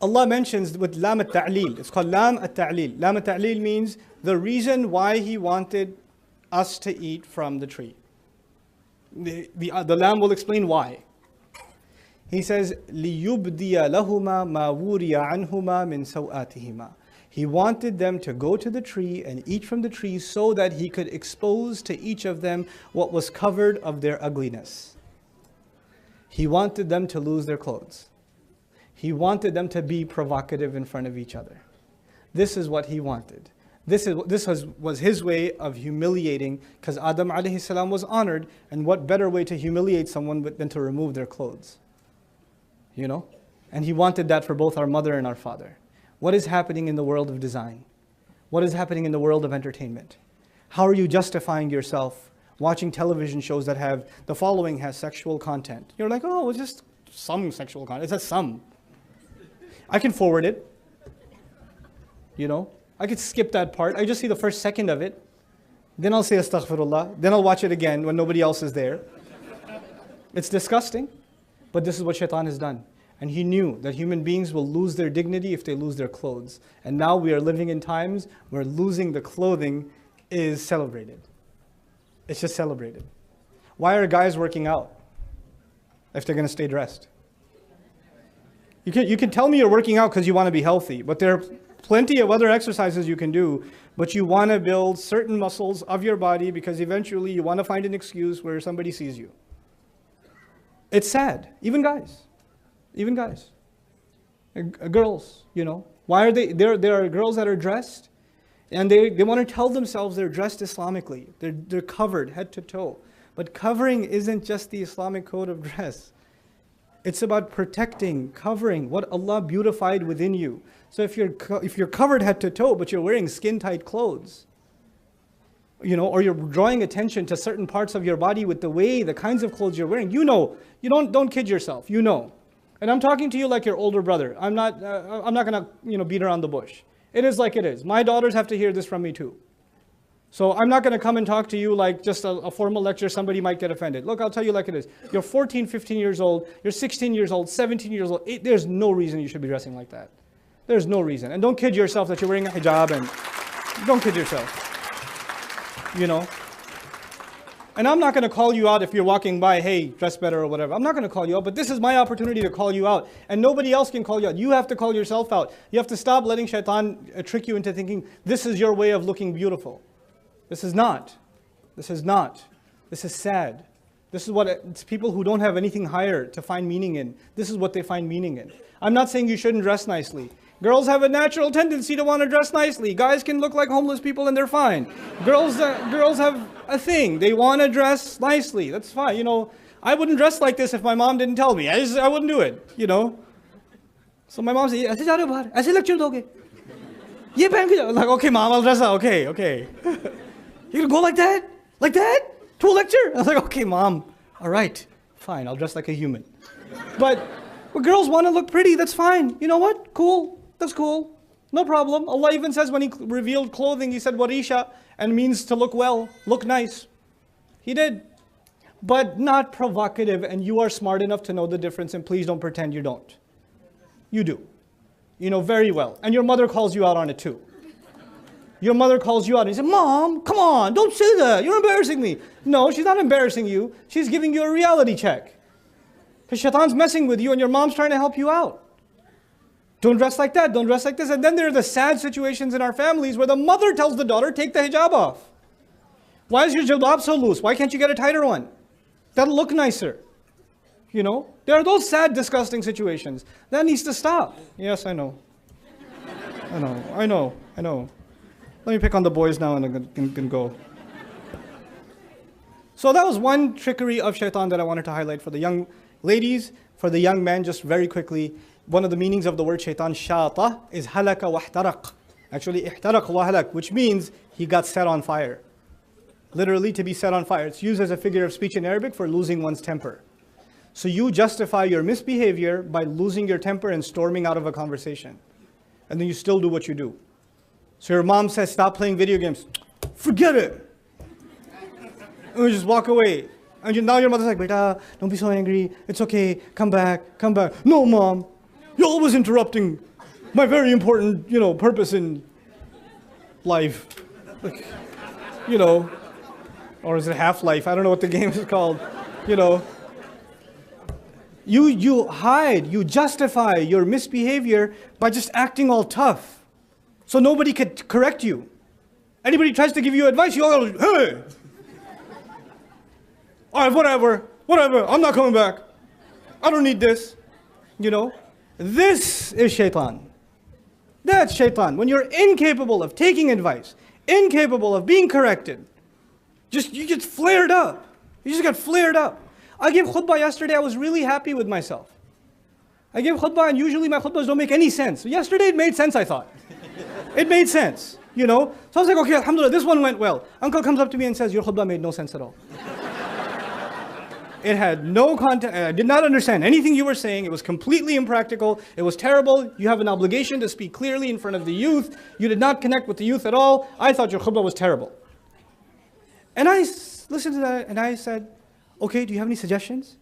Allah mentions with lam at-ta'lil. It's called lam at-ta'lil. Lam at-ta'lil means the reason why He wanted us to eat from the tree. The lam will explain why. He says, لِيُبْدِيَ لَهُمَا مَا وُورِيَ عَنْهُمَا مِنْ سَوْآتِهِمَا. He wanted them to go to the tree and eat from the tree so that He could expose to each of them what was covered of their ugliness. He wanted them to lose their clothes. He wanted them to be provocative in front of each other. This is what He wanted. This was His way of humiliating, because Adam alayhi salam was honored, and what better way to humiliate someone than to remove their clothes? You know? And He wanted that for both our mother and our father. What is happening in the world of design? What is happening in the world of entertainment? How are you justifying yourself watching television shows that have, the following has sexual content? You're like, oh, it's just some sexual content. It says some. I can forward it. You know? I could skip that part. I just see the first second of it. Then I'll say astaghfirullah. Then I'll watch it again when nobody else is there. It's disgusting. But this is what shaitan has done. And he knew that human beings will lose their dignity if they lose their clothes. And now we are living in times where losing the clothing is celebrated. It's just celebrated. Why are guys working out if they're going to stay dressed? You can tell me you're working out because you want to be healthy, but there are plenty of other exercises you can do, but you want to build certain muscles of your body because eventually you want to find an excuse where somebody sees you. It's sad. Even guys. Girls, you know. Why are they, there are girls that are dressed and they want to tell themselves they're dressed Islamically. They're covered head to toe. But covering isn't just the Islamic code of dress. It's about protecting, covering what Allah beautified within you. So if you're covered head to toe, but you're wearing skin-tight clothes, you know, or you're drawing attention to certain parts of your body with the kinds of clothes you're wearing, you know, you don't kid yourself, you know. And I'm talking to you like your older brother. I'm not gonna, beat around the bush. It is like it is. My daughters have to hear this from me too. So I'm not going to come and talk to you like just a formal lecture. Somebody might get offended. Look, I'll tell you like it is. You're 14, 15 years old. You're 16 years old, 17 years old. There's no reason you should be dressing like that. There's no reason. And don't kid yourself that you're wearing a hijab, and don't kid yourself. You know? And I'm not going to call you out if you're walking by, hey, dress better or whatever. I'm not going to call you out, but this is my opportunity to call you out. And nobody else can call you out. You have to call yourself out. You have to stop letting shaitan trick you into thinking this is your way of looking beautiful. This is not. This is not. This is sad. This is what it's people who don't have anything higher to find meaning in. This is what they find meaning in. I'm not saying you shouldn't dress nicely. Girls have a natural tendency to want to dress nicely. Guys can look like homeless people and they're fine. Girls have a thing. They want to dress nicely. That's fine. You know, I wouldn't dress like this if my mom didn't tell me. I wouldn't do it, you know. So my mom said, "Aise ja rahe ho bahar? Aise lecture doge? Ye pehen ke jao." Like, okay, mom, I'll dress up. Okay. You're going to go like that? Like that? To a lecture? I was like, okay, mom. All right. Fine. I'll dress like a human. But girls want to look pretty. That's fine. You know what? Cool. That's cool. No problem. Allah even says when He revealed clothing, He said, warisha, and means to look well, look nice. He did. But not provocative, and you are smart enough to know the difference, and please don't pretend you don't. You do. You know very well. And your mother calls you out on it too. Your mother calls you out and you say, Mom, come on, don't say that. You're embarrassing me. No, she's not embarrassing you. She's giving you a reality check. Because shaitan's messing with you and your mom's trying to help you out. Don't dress like that. Don't dress like this. And then there are the sad situations in our families where the mother tells the daughter, take the hijab off. Why is your jilbab so loose? Why can't you get a tighter one? That'll look nicer. You know, there are those sad, disgusting situations. That needs to stop. Yes, I know. I know. Let me pick on the boys now and I can go. So that was one trickery of shaitan that I wanted to highlight for the young ladies. For the young men, just very quickly, one of the meanings of the word shaitan, shata, is halaka wa ihtaraq. Actually, ihtaraq wa halak, which means he got set on fire. Literally, to be set on fire. It's used as a figure of speech in Arabic for losing one's temper. So you justify your misbehavior by losing your temper and storming out of a conversation. And then you still do what you do. So your mom says, stop playing video games. Forget it. And you just walk away. And now your mother's like, Beta, don't be so angry. It's okay. Come back. No, Mom. You're always interrupting. my very important, purpose in life. Like, or is it Half-Life? I don't know what the game is called. You hide, you justify your misbehavior by just acting all tough. So nobody could correct you. Anybody tries to give you advice, you all go, hey! All right, whatever, I'm not coming back. I don't need this. This is shaitan. That's shaitan. When you're incapable of taking advice, incapable of being corrected, you get flared up. You just got flared up. I gave khutbah yesterday, I was really happy with myself. I gave khutbah and usually my khutbahs don't make any sense. Yesterday it made sense, I thought. It made sense, So I was like, okay, alhamdulillah, this one went well. Uncle comes up to me and says, your khutbah made no sense at all. It had no content. I did not understand anything you were saying. It was completely impractical. It was terrible. You have an obligation to speak clearly in front of the youth. You did not connect with the youth at all. I thought your khutbah was terrible. And I listened to that and I said, okay, do you have any suggestions?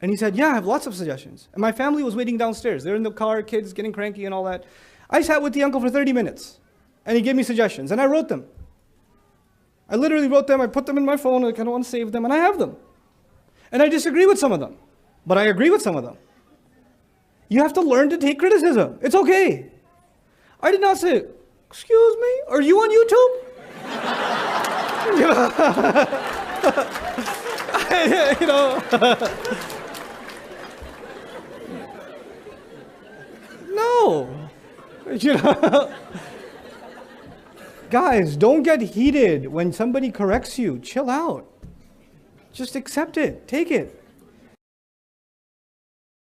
And he said, yeah, I have lots of suggestions. And my family was waiting downstairs. They're in the car, kids getting cranky and all that. I sat with the uncle for 30 minutes and he gave me suggestions and I wrote them. I literally wrote them. I put them in my phone. I kind of want to save them and I have them. And I disagree with some of them, but I agree with some of them. You have to learn to take criticism. It's okay. I did not say, excuse me, are you on YouTube? No. Guys, don't get heated when somebody corrects you. Chill out. Just accept it. Take it.